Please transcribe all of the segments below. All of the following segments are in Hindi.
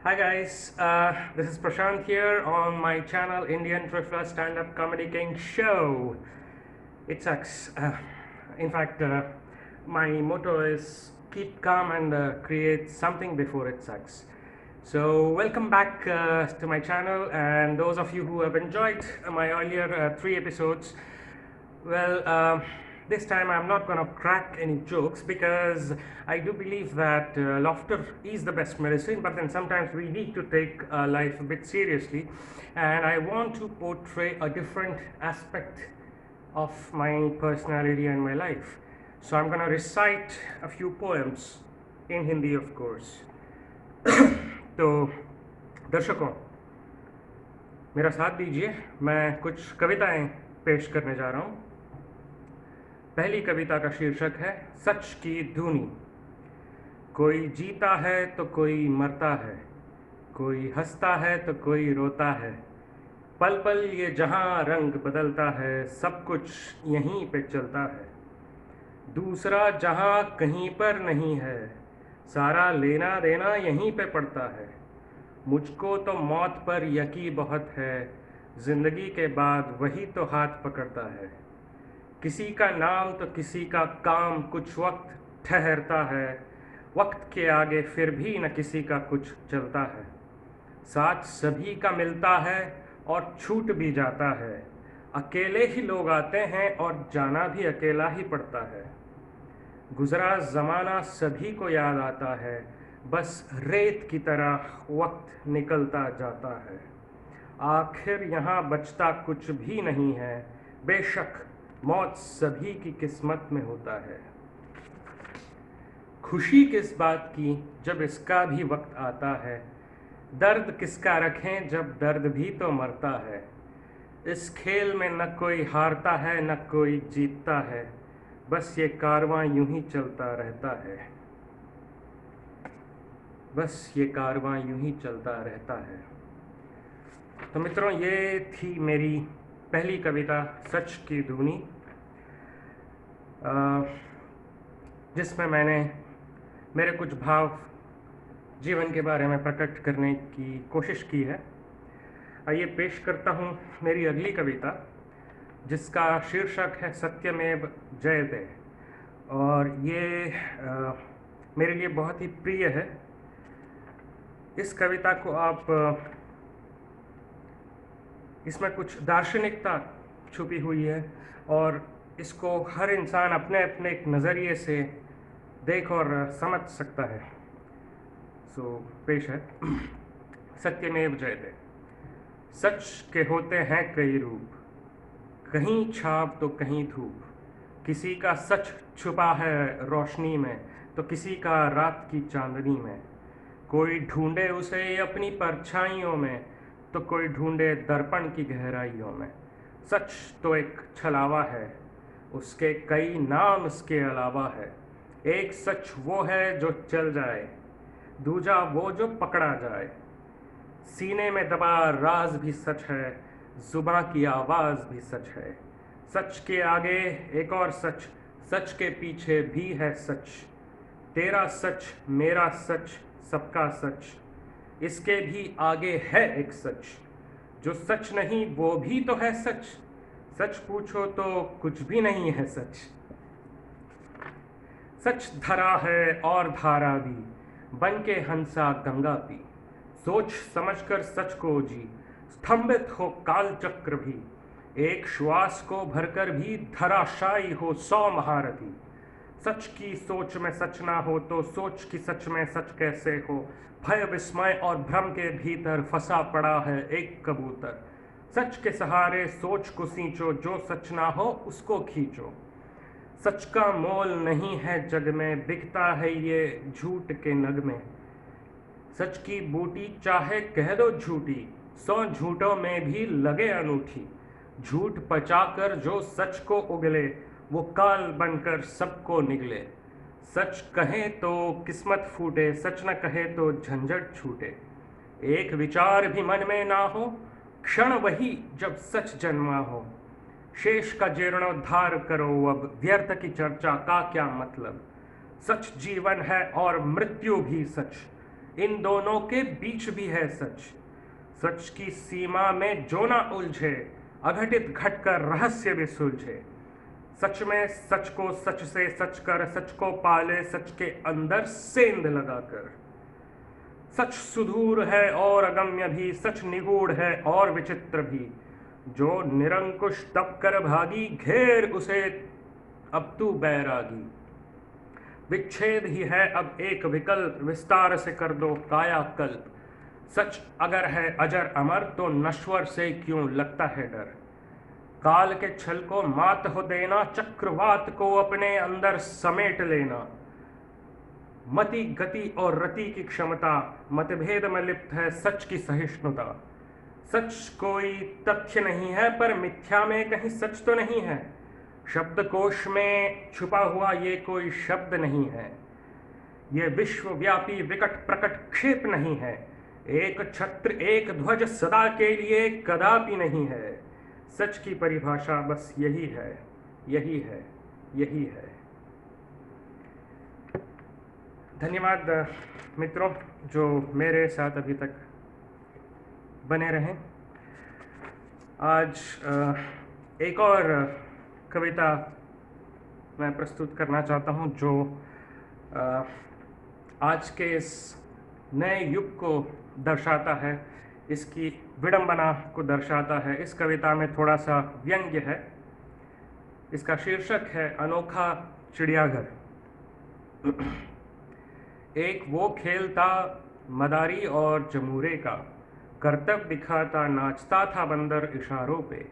Hi guys, this is Prashant here on my channel Indian Trifla Stand-Up Comedy King Show. It sucks. In fact, my motto is keep calm and create something before it sucks. So welcome back to my channel, and those of you who have enjoyed my earlier 3 episodes, well, this time I'm not gonna crack any jokes because I do believe that laughter is the best medicine, but then sometimes we need to take life a bit seriously, and I want to portray a different aspect of my personality and my life. So I'm gonna recite a few poems in Hindi, of course. तो दर्शकों, मेरा साथ दीजिए, मैं कुछ कविताएं पेश करने जा रहा हूँ। पहली कविता का शीर्षक है सच की धूनी। कोई जीता है तो कोई मरता है, कोई हंसता है तो कोई रोता है, पल पल ये जहां रंग बदलता है, सब कुछ यहीं पे चलता है। दूसरा जहां कहीं पर नहीं है, सारा लेना देना यहीं पे पड़ता है। मुझको तो मौत पर यकीन बहुत है, जिंदगी के बाद वही तो हाथ पकड़ता है। किसी का नाम तो किसी का काम कुछ वक्त ठहरता है, वक्त के आगे फिर भी न किसी का कुछ चलता है। साथ सभी का मिलता है और छूट भी जाता है, अकेले ही लोग आते हैं और जाना भी अकेला ही पड़ता है। गुजरा ज़माना सभी को याद आता है, बस रेत की तरह वक्त निकलता जाता है। आखिर यहाँ बचता कुछ भी नहीं है, बेशक मौत सभी की किस्मत में होता है। खुशी किस बात की जब इसका भी वक्त आता है, दर्द किसका रखें जब दर्द भी तो मरता है। इस खेल में न कोई हारता है न कोई जीतता है, बस ये कारवां यूं ही चलता रहता है। बस ये कारवां यूं ही चलता रहता है। तो मित्रों, ये थी मेरी पहली कविता सच की धूनी, जिसमें मैंने मेरे कुछ भाव जीवन के बारे में प्रकट करने की कोशिश की है। आइए पेश करता हूँ मेरी अगली कविता, जिसका शीर्षक है सत्यमेव जयते, और ये मेरे लिए बहुत ही प्रिय है। इस कविता को आप इसमें कुछ दार्शनिकता छुपी हुई है और इसको हर इंसान अपने अपने एक नज़रिए से देख और समझ सकता है। सो पेश है सत्यमेव जयते। सच के होते हैं कई रूप, कहीं छाप तो कहीं धूप। किसी का सच छुपा है रोशनी में, तो किसी का रात की चांदनी में। कोई ढूंढे उसे अपनी परछाइयों में, तो कोई ढूंढे दर्पण की गहराइयों में। सच तो एक छलावा है, उसके कई नाम इसके अलावा है। एक सच वो है जो चल जाए, दूजा वो जो पकड़ा जाए। सीने में दबा राज भी सच है, जुबां की आवाज़ भी सच है। सच के आगे एक और सच, सच के पीछे भी है सच। तेरा सच मेरा सच सबका सच, इसके भी आगे है एक सच। जो सच नहीं वो भी तो है सच, सच पूछो तो कुछ भी नहीं है सच। सच धरा है और धारा भी, बन के हंसा गंगा पी। सोच समझकर सच को जी, स्तंभित हो काल चक्र भी। एक श्वास को भरकर भी धराशायी हो 100 महारथी। सच की सोच में सच ना हो तो सोच की सच में सच कैसे हो। भय विस्मय और भ्रम के भीतर फंसा पड़ा है एक कबूतर। सच के सहारे सोच को सींचो, जो सच ना हो उसको खींचो। सच का मोल नहीं है जग में, बिकता है ये झूठ के नग में। सच की बूटी चाहे कह दो झूठी, 100 झूठों में भी लगे अनूठी। झूठ पचाकर जो सच को उगले, वो काल बनकर सबको निगले। सच कहे तो किस्मत फूटे, सच न कहे तो झंझट छूटे। एक विचार भी मन में ना हो, क्षण वही जब सच जन्मा हो। शेष का जीर्णोद्धार करो अब, व्यर्थ की चर्चा का क्या मतलब। सच जीवन है और मृत्यु भी सच, इन दोनों के बीच भी है सच। सच की सीमा में जो ना उलझे, अघटित घटकर रहस्य भी सुलझे। सच में सच को सच से सच कर, सच को पाले सच के अंदर सेंध लगाकर। सच सुदूर है और अगम्य भी, सच निगूढ़ है और विचित्र भी। जो निरंकुश तप कर भागी, घेर उसे अब तू बैरागी। विच्छेद ही है अब एक विकल्प, विस्तार से कर दो कायाकल्प। सच अगर है अजर अमर, तो नश्वर से क्यों लगता है डर। काल के छल को मात हो देना, चक्रवात को अपने अंदर समेट लेना। मति गति और रति की क्षमता, मतभेद में लिप्त है सच की सहिष्णुता। सच कोई तथ्य नहीं है, पर मिथ्या में कहीं सच तो नहीं है। शब्दकोश में छुपा हुआ ये कोई शब्द नहीं है। ये विश्वव्यापी विकट प्रकट क्षेप नहीं है। एक छत्र एक ध्वज सदा के लिए कदापि नहीं है। सच की परिभाषा बस यही है, यही है, यही है। धन्यवाद मित्रों जो मेरे साथ अभी तक बने रहें। आज एक और कविता मैं प्रस्तुत करना चाहता हूं जो आज के इस नए युग को दर्शाता है, इसकी विडंबना को दर्शाता है। इस कविता में थोड़ा सा व्यंग्य है। इसका शीर्षक है अनोखा चिड़ियाघर। एक वो खेल था मदारी और जमूरे का, करतब दिखाता नाचता था बंदर इशारों पे।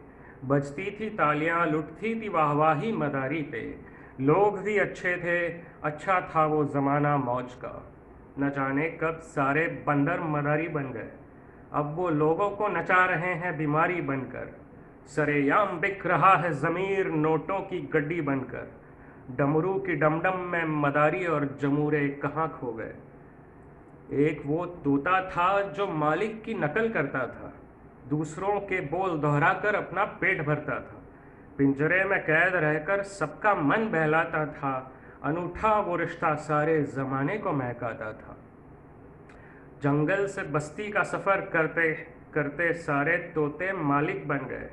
बजती थी तालियां, लुटती थी वाहवाही मदारी पे। लोग भी अच्छे थे, अच्छा था वो ज़माना मौज का। न जाने कब सारे बंदर मदारी बन गए, अब वो लोगों को नचा रहे हैं बीमारी बनकर। सरेआम बिक रहा है ज़मीर नोटों की गड्डी बनकर। डमरू की डमडम में मदारी और जमूरे कहाँ खो गए। एक वो तोता था जो मालिक की नकल करता था, दूसरों के बोल दोहराकर अपना पेट भरता था। पिंजरे में कैद रहकर सबका मन बहलाता था, अनूठा वो रिश्ता सारे ज़माने को महकाता था। जंगल से बस्ती का सफ़र करते करते सारे तोते मालिक बन गए,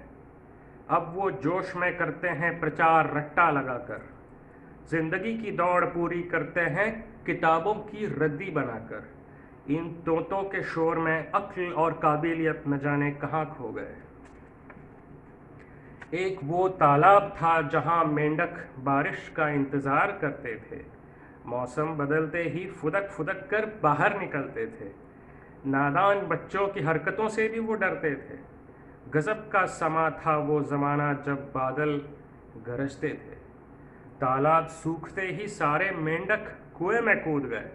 अब वो जोश में करते हैं प्रचार रट्टा लगाकर। जिंदगी की दौड़ पूरी करते हैं किताबों की रद्दी बनाकर। इन तोतों के शोर में अक्ल और काबिलियत न जाने कहाँ खो गए। एक वो तालाब था जहाँ मेंढक बारिश का इंतज़ार करते थे। मौसम बदलते ही फुदक फुदक कर बाहर निकलते थे। नादान बच्चों की हरकतों से भी वो डरते थे। गजब का समा था वो ज़माना जब बादल गरजते थे। तालाब सूखते ही सारे मेंढक कुएं में कूद गए,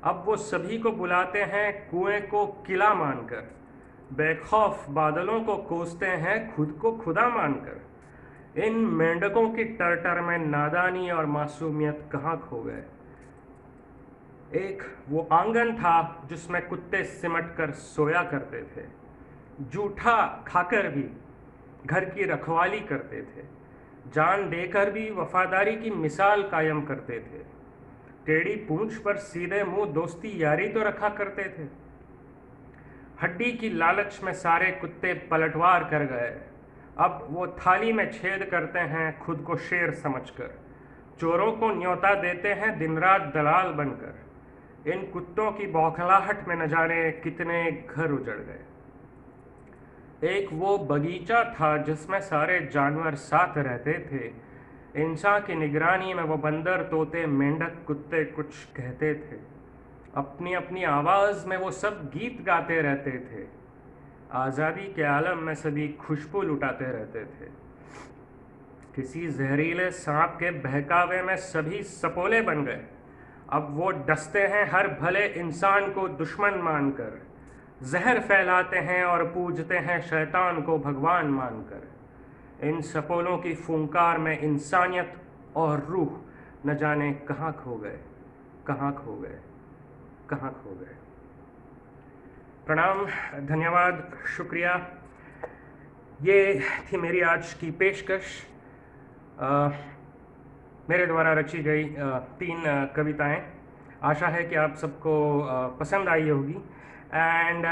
अब वो सभी को बुलाते हैं कुएं को किला मानकर। बेखौफ बादलों को कोसते हैं खुद को खुदा मानकर। इन मेंढकों की टरटर में नादानी और मासूमियत कहाँ खो गए। एक वो आंगन था जिसमें कुत्ते सिमट कर सोया करते थे। जूठा खाकर भी घर की रखवाली करते थे, जान देकर भी वफादारी की मिसाल कायम करते थे। टेढ़ी पूंछ पर सीधे मुंह दोस्ती यारी तो रखा करते थे। हड्डी की लालच में सारे कुत्ते पलटवार कर गए, अब वो थाली में छेद करते हैं खुद को शेर समझकर। चोरों को न्योता देते हैं दिन रात दलाल बनकर। इन कुत्तों की बौखलाहट में न जाने कितने घर उजड़ गए। एक वो बगीचा था जिसमें सारे जानवर साथ रहते थे। इंसान की निगरानी में वो बंदर तोते मेंढक कुत्ते कुछ कहते थे। अपनी अपनी आवाज़ में वो सब गीत गाते रहते थे। आज़ादी के आलम में सभी खुशबू लुटाते रहते थे। किसी जहरीले सांप के बहकावे में सभी सपोले बन गए, अब वो डसते हैं हर भले इंसान को दुश्मन मानकर। जहर फैलाते हैं और पूजते हैं शैतान को भगवान मानकर। इन सपोलों की फूंकार में इंसानियत और रूह न जाने कहाँ खो गए, कहाँ खो गए, कहाँ खो गए। प्रणाम, धन्यवाद, शुक्रिया। ये थी मेरी आज की पेशकश। मेरे द्वारा रची गई 3 कविताएं। आशा है कि आप सबको पसंद आई होगी. And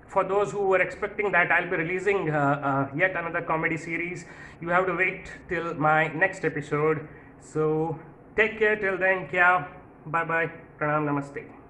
for those who were expecting that I'll be releasing yet another comedy series, you have to wait till my next episode. So take care till then. Kya, bye bye, pranam, namaste.